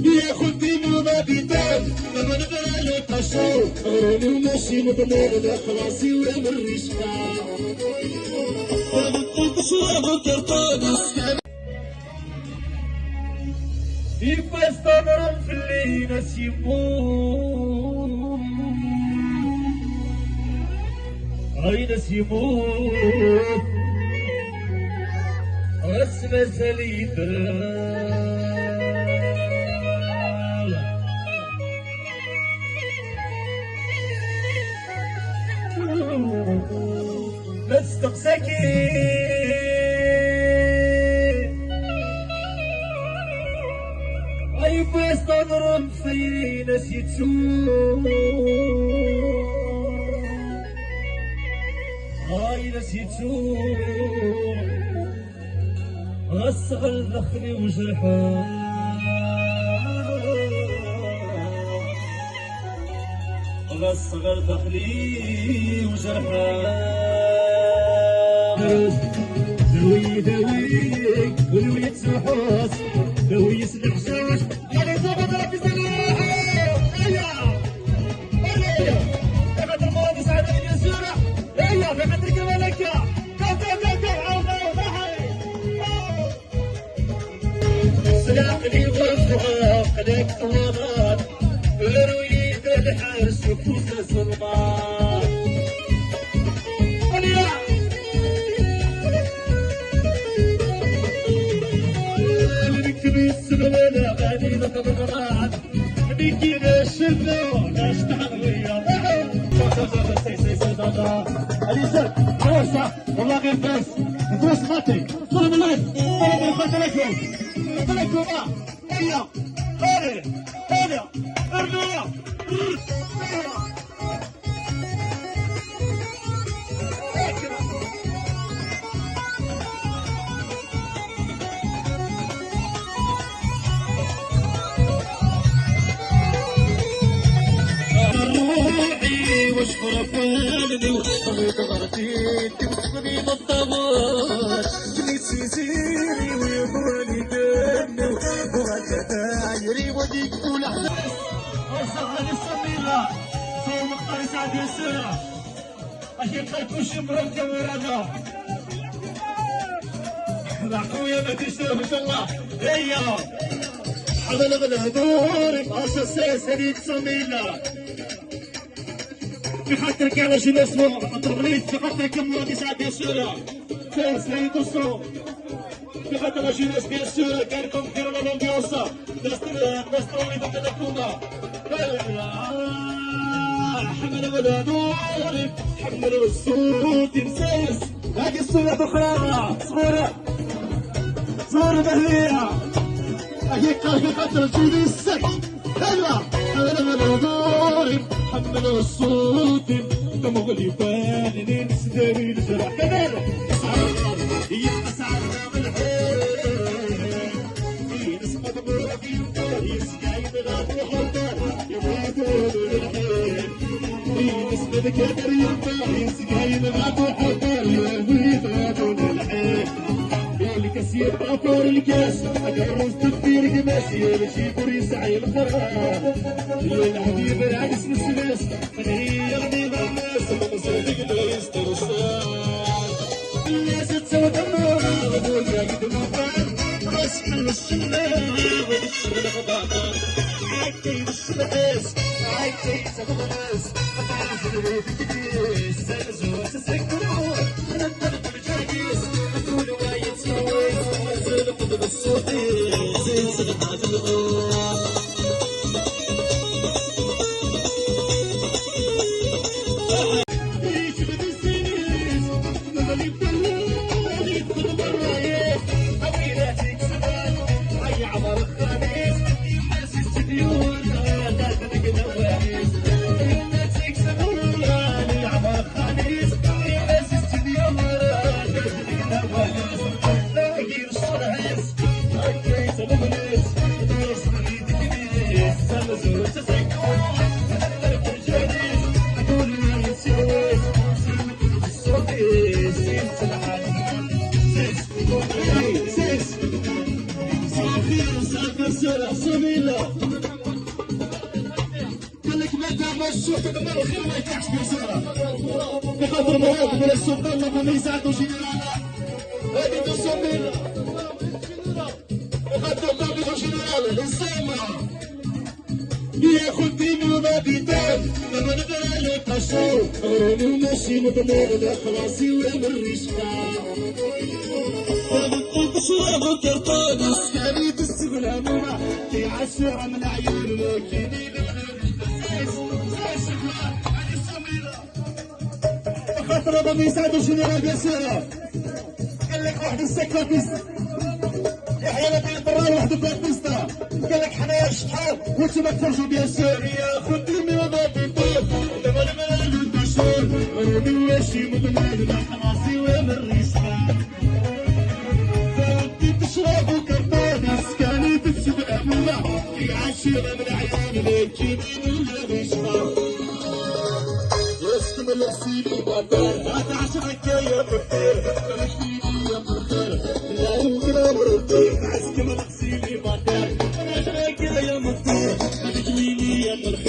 ياخد دينه ما بيتاب لما نبقى لك اشوف غيرني وماشي مضمون لا خلاصي ولا مريش في فاست ضرب في الليل ناس يموت هاي ناس يموت اسمى سليفه ما تستقساكي اي بس تضرب في ناس يتسوق هاي ناس يتسوق اصغر دخلي وجرحان اصغر دخلي وجرحان ذوي ذويك ولوي تسوحوس ذوي يسلح شاش يعني زبط ربي سلاح هيا هيا فقط الماضي سعد بن يسورة هيا فقط الكمالك كم عوض سلاقني والصحاب قدك طوامات ورويد الحرس وكوس الظلمات السلوانة غادي نتبغرات بيكينا الشفا ناش تعوية اليسار فرصة والله غير فاس ندوس خاطي طلب الليل طلب الخاطر لكم هيا هيا ارجع واشكر فالدي وطريق غرتي تبني بالطبور تنسي سيري ويبغالي دمي وغدا عيري وديك طول احداث وصغر السميرة صور مقطع سعد يسرى عشان خلكوش مرمتة ورانا خويا ما تشتري ما شاء الله هيا حضر غدا دورك اساس هذيك سميرة في خاطرك على شي اسمه التغريد في خاطرك مراتي سعد يسورة فاس لا يدوسو في خاطر شي ناس يسورة كانكم ديروا لنا الامبيونسا دستروني ضد الحكومة حمل ولا دوري حمل الصوت مسيس هاكي الصورة اخرى صورة بهلية هيك في خاطر شي السك هلا حمل دوري حمل الصوت مغلي بالي نسدري الجرح كمان يبقى سعرنا بالحين نسمع بروحي يسقايد غادي حضر يبغى الحين نسمع بكبر يبقى يسقايد غادي حضر يبغى الحين الكاس يبقى فور الكاس اجرز تدير قماس يمشي كوري سعي الخراب الحبيب العكس مسلاس هي غني الناس مصدق دايس ترسال الناس تسوى دمار غدول يقدموا فان راس من الشمال والشمال غضاضر عايتي بالشمس عايتي سغلس فتعرف الروح تديس زلزو تسكروا ننطلق بالجاكيس تقول وايد سويت نزل قدم الصوتي زين صدقات الغوام Seni جميلة قال لك متى مشوا تدمر الخير ما يتاحش بيسارة بخاطر مراد من السلطان لما يساعدوا جنرالة هذه تصميمة بخاطر طبيعة جنرالة السامة ياخد دين ومبيتان لما نبقى لك أشهر راني وماشي مضمون خلاصي وامر رشقة تشرب كرطون سكاني تستغل همومة في عشرة من عيون موكينين خاطر هذا ما يساعدوا جنرال بيسيرة قال لك واحد السكرتيست يحيى نبيل برا وحده كارتيستا قال لك حنايا شحال وانتم تفرجوا بيسير ياخد دمي وضابي طيب دابا انا ما نقولش راني ماشي مضمون مع خلاصي وامر رشقة تشربوا كرطون سكاني تكسب الأمومة في عشرة من عيون الكنين والرشقة يسكن الغسيل وبطال هات 10 كاية بخير خليني يا بخير لا يمكن مرتين عسكن الغسيل وبطال 10 كاية بخير خليني يا بخير